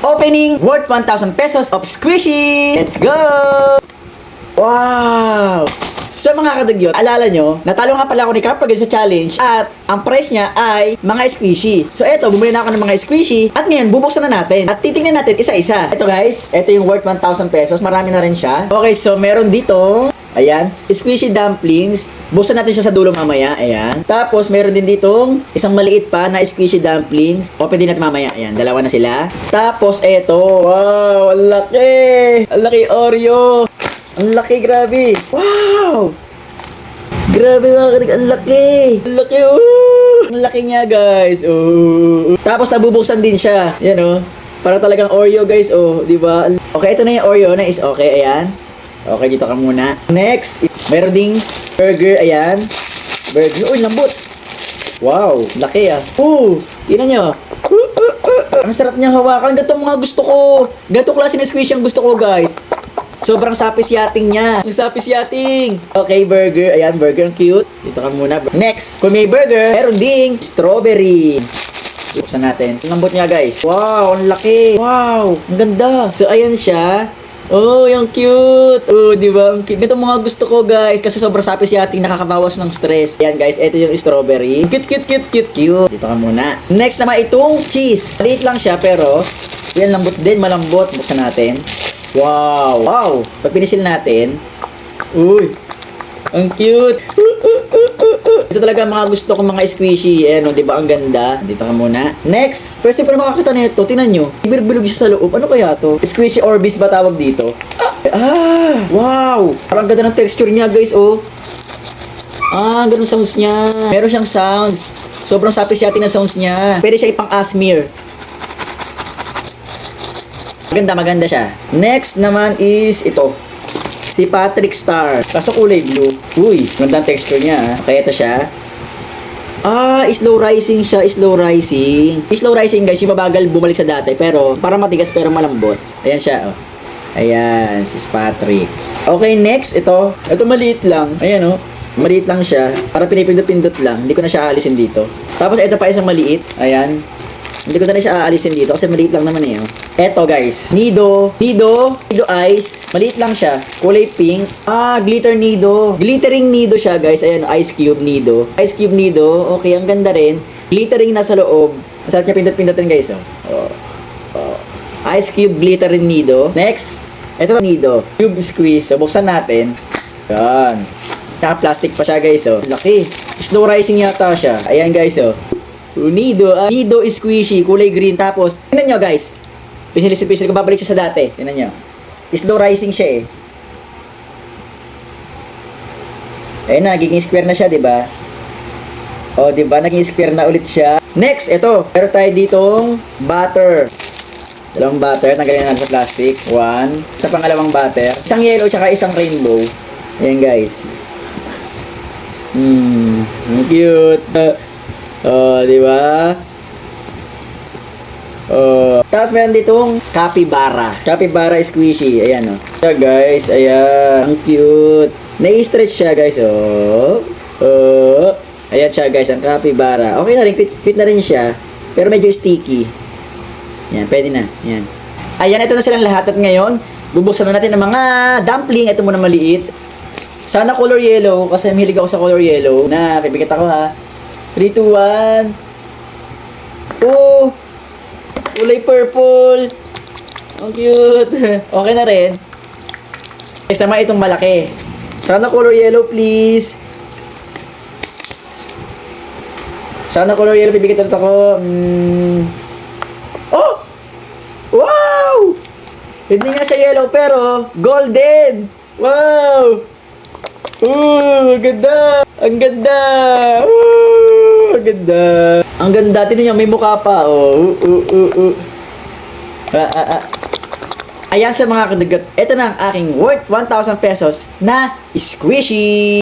Opening worth 1,000 pesos of squishy! Let's go! Wow! So mga kadugyot, alala nyo, natalo nga pala ako ni Carpagel sa challenge at ang price niya ay mga squishy. So eto, bumili na ako ng mga squishy at ngayon bubuksan na natin at titingnan natin isa-isa. Eto guys, eto yung worth 1,000 pesos, marami na rin siya. Okay, so meron dito, ayan, squishy dumplings. Buksan natin siya sa dulo mamaya, ayan. Tapos meron din ditong isang maliit pa na squishy dumplings. Open din natin mamaya, ayan, dalawa na sila. Tapos eto, wow, ang laki! Ang laki Oreo! Ang laki, grabe. Wow! Grabe mga kadig, ang laki. Ang laki, ang laki niya, guys. Tapos nabubuksan din siya. Yan, para talagang Oreo, guys, di ba? Okay, ito na yung Oreo na is okay, ayan. Okay, dito ka muna. Next, meron ding burger, ayan. Burger, lambot. Wow, laki, tingnan nyo. Ang sarap niyang hawakan. Ganito mga gusto ko. Ganito klase na squish ang gusto ko, guys. Sobrang sapis-yating niya. Ang sapis-yating. Okay, burger. Ayan, burger. Ang cute. Dito ka muna. Next, kung may burger, meron ding strawberry. Buksan natin. Ang lambot niya, guys. Wow, ang laki. Wow, ang ganda. So, ayan siya. Oh, yung cute. Di ba? Ang cute. Ito mga gusto ko, guys. Kasi sobrang sapis-yating, nakakabawas ng stress. Ayan, guys. Ito yung strawberry. Cute. Dito ka muna. Next naman, itong cheese. Maliit lang siya, pero yan, lambot din. Malambot. Buksan natin. Wow! Wow! Pag pinisil natin, ang cute! Ito talaga mga gusto kong mga squishy. Ayan, di ba? Ang ganda. Dito ka muna. Next! First time pa na makakita nito. Tingnan nyo. Bilog siya sa loob. Ano kaya to? Squishy Orbis ba tawag dito? Wow! Parang ganda ng texture niya, guys, ganun sounds niya. Meron siyang sounds. Sobrang sapis-yating na sounds niya. Pwede siya ipang-asmere. Maganda siya. Next naman is ito. Si Patrick Star. Kaso kulay blue. Ganda ang texture niya. Okay, ito siya. Slow rising siya. Slow rising. Slow rising, guys. Yung mabagal bumalik sa dati. Pero, para matigas pero malambot. Ayan siya, Ayan, si Patrick. Okay, next. Ito. Ito maliit lang. Ayan, maliit lang siya. Para pinipindot-pindot lang. Hindi ko na siya aalisin dito. Tapos, ito pa isang maliit. Ayan. Hindi ko na rin siya aalisin dito kasi maliit lang naman Eto, guys. Nido ice. Maliit lang siya. Kulay pink. Glitter Nido. Glittering Nido siya, guys. Ayan, Ice Cube Nido. Ice Cube Nido. Okay, ang ganda rin. Glittering nasa loob. Masarap niya pindot-pindotin, guys. Ice Cube Glittering Nido. Next. Eto, Nido. Cube Squeeze. So, buksan natin. Yan. Naka-plastic pa siya, guys. Laki. Slow rising yata siya. Ayan, guys. Nido squishy, kulay green. Tapos, tingnan nyo, guys. Pisil ko, babalik siya sa dati. Tingnan nyo. Slow rising siya Ayun na, nagiging square na siya, diba? Diba? Naging square na ulit siya. Next, ito. Meron tayo ditong butter. Dalawang butter. Tanggalin natin sa plastic. One. Sa pangalawang butter. Isang yellow, tsaka isang rainbow. Ayan, guys. Cute. Di ba? Tapos meron ditong capybara. Capybara squishy. Ayan, siya, guys. Ayan. Ang cute. Nai-stretch siya, guys. Ayan siya, guys. Ang capybara. Okay na rin. Cute na rin siya. Pero medyo sticky. Ayan. Pwede na. Ayan. Ayan. Ito na silang lahat. At ngayon, bubuksan na natin ng mga dumpling. Ito muna maliit. Sana color yellow. Kasi mahilig ako sa color yellow. Pipigat ako, ha. 3, 2, 1. Kulay purple. Ang cute. Okay na rin. Next naman itong malaki. Sana color yellow, please. Sana color yellow. Pipigit ulit ako. Wow! Hindi nga siya yellow pero golden. Wow! Ang ganda. Ang ganda. Ang ganda. Ang ganda. Tignan niyo, may mukha pa. Ayan sa mga kadagat. Ito na ang aking worth 1,000 pesos na squishy.